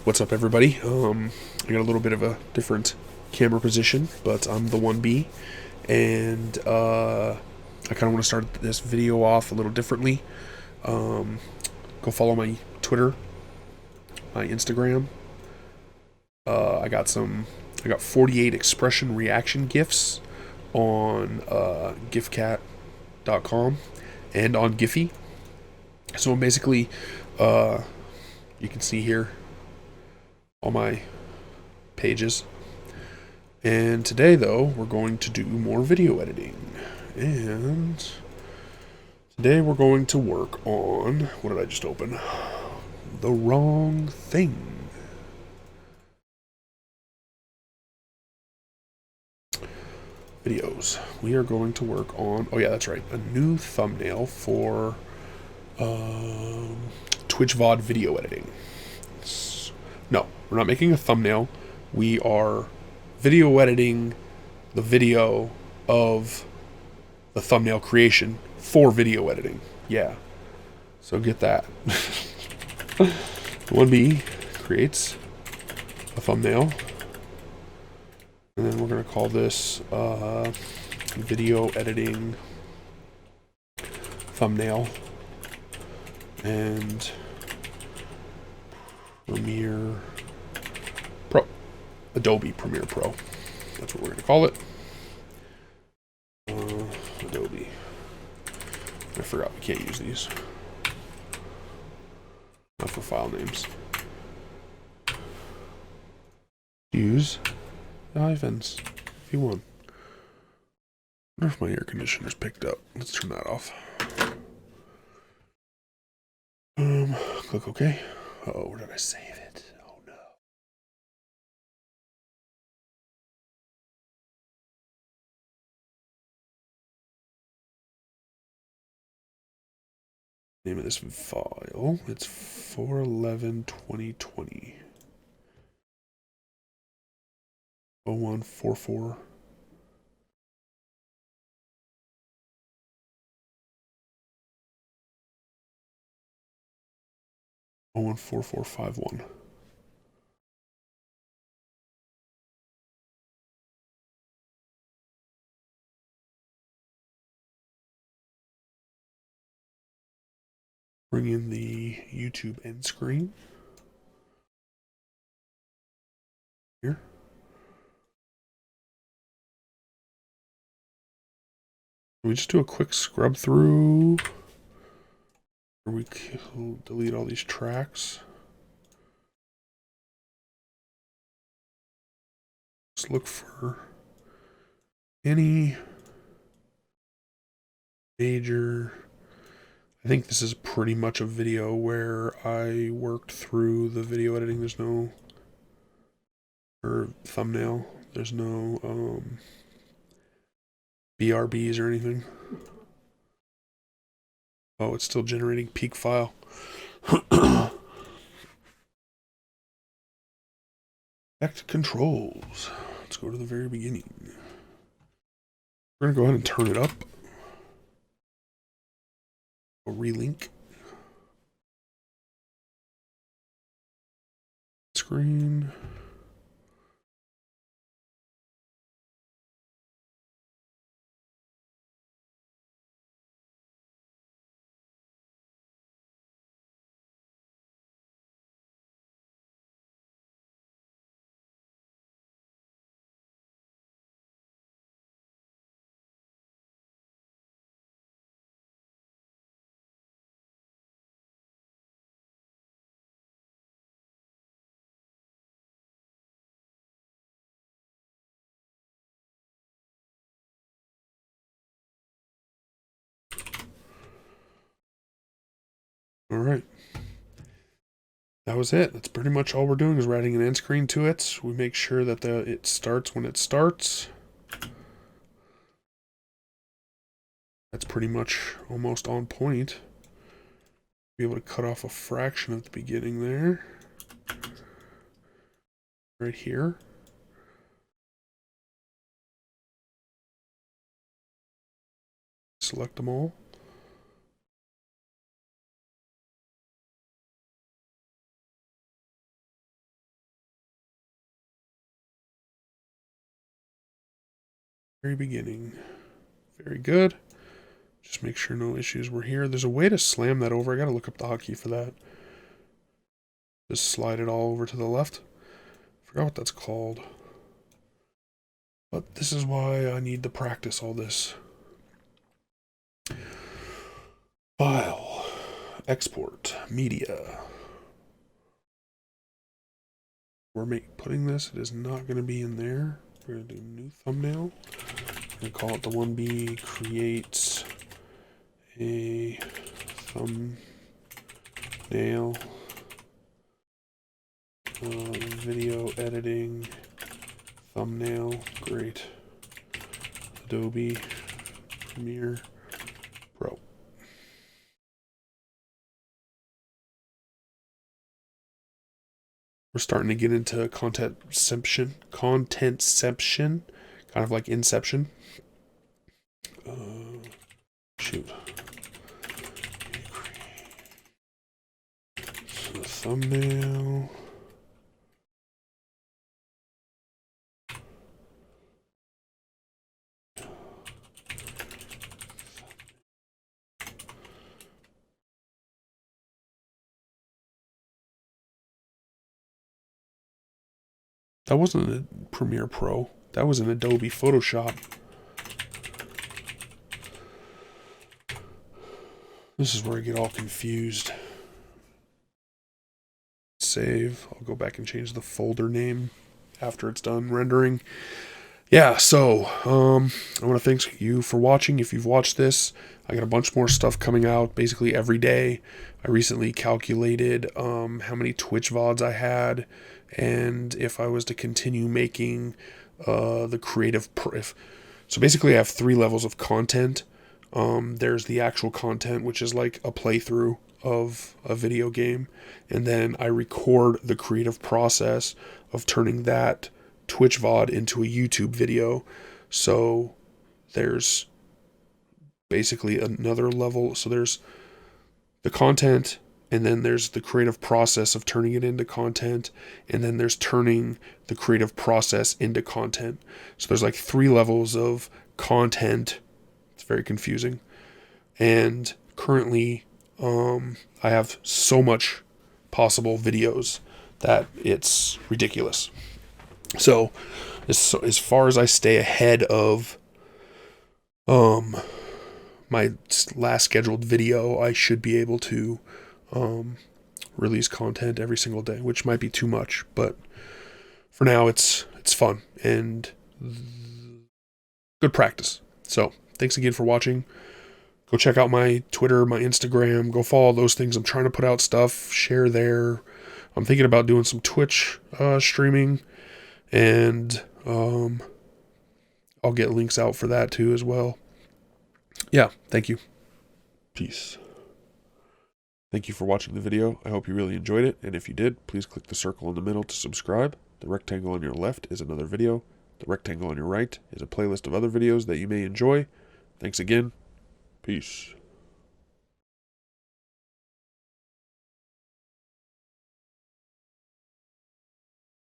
What's up, everybody? I got a little bit of a different camera position, but I'm the 1B, and I kind of want to start this video off a little differently. Go follow my Twitter, my Instagram. I got 48 expression reaction GIFs on gifcat.com and on Giphy. So basically, you can see here all my pages. And today, though, we're going to do more video editing. And today we're going to work on, what did I just open? The wrong thing. Videos. We are going to work on, oh yeah, that's right, a new thumbnail for Twitch VOD video editing. No, we're not making a thumbnail. We are video editing the video of the thumbnail creation for video editing. Yeah. So get that. 1B creates a thumbnail. And then we're going to call this video editing thumbnail. And Premiere Pro. Adobe Premiere Pro. That's what we're going to call it. Adobe. I forgot we can't use these. Not for file names. Use the hyphens if you want. I wonder if my air conditioner's picked up. Let's turn that off. Click OK. Oh, where did I save it? Oh no. Name of this file. It's 411-2020. 0144. Oh, 14451. Bring in the YouTube end screen. Here. We just do a quick scrub through. We delete all these tracks. Just look for any major. I think this is pretty much a video where I worked through the video editing. There's no, or thumbnail. There's no BRBs or anything. Oh, it's still generating peak file. Back to controls. Let's go to the very beginning. We're gonna go ahead and turn it up. A relink. Screen. All right. That was it. That's pretty much all we're doing is we're adding an end screen to it. We make sure that it starts when it starts. That's pretty much almost on point. Be able to cut off a fraction at the beginning there. Right here. Select them all. very beginning. Very good. Just make sure no issues were here. There's a way to slam that over. I gotta look up the hotkey for that. Just slide it all over to the left. Forgot what that's called. But this is why I need to practice all this. File. Export. Media. We're putting this. It is not going to be in there. We're going to do new thumbnail. We're going to call it the 1B creates a thumbnail. Video editing. Thumbnail. Great. Adobe Premiere Pro. We're starting to get into contentception, kind of like Inception. Shoot. So the thumbnail. That wasn't a Premiere Pro. That was an Adobe Photoshop. This is where I get all confused. Save. I'll go back and change the folder name after it's done rendering. Yeah, so I want to thank you for watching. If you've watched this, I got a bunch more stuff coming out basically every day. I recently calculated how many Twitch VODs I had, and if I was to continue making the creative... So basically I have 3 levels of content. There's the actual content, which is like a playthrough of a video game, and then I record the creative process of turning that Twitch VOD into a YouTube video. So there's basically another level. So there's the content, and then there's the creative process of turning it into content, and then there's turning the creative process into content. So there's like 3 levels of content. It's very confusing. And currently I have so much possible videos that it's ridiculous. So as far as I stay ahead of my last scheduled video, I should be able to release content every single day, which might be too much, but for now it's fun and good practice. So thanks again for watching. Go check out my Twitter, my Instagram. Go follow those things. I'm trying to put out stuff, share there. I'm thinking about doing some Twitch streaming, and I'll get links out for that too as well. Yeah, thank you. Peace. Thank you for watching the video. I hope you really enjoyed it, and if you did, please click the circle in the middle to subscribe. The rectangle on your left is another video. The rectangle on your right is a playlist of other videos that you may enjoy. Thanks again. Peace.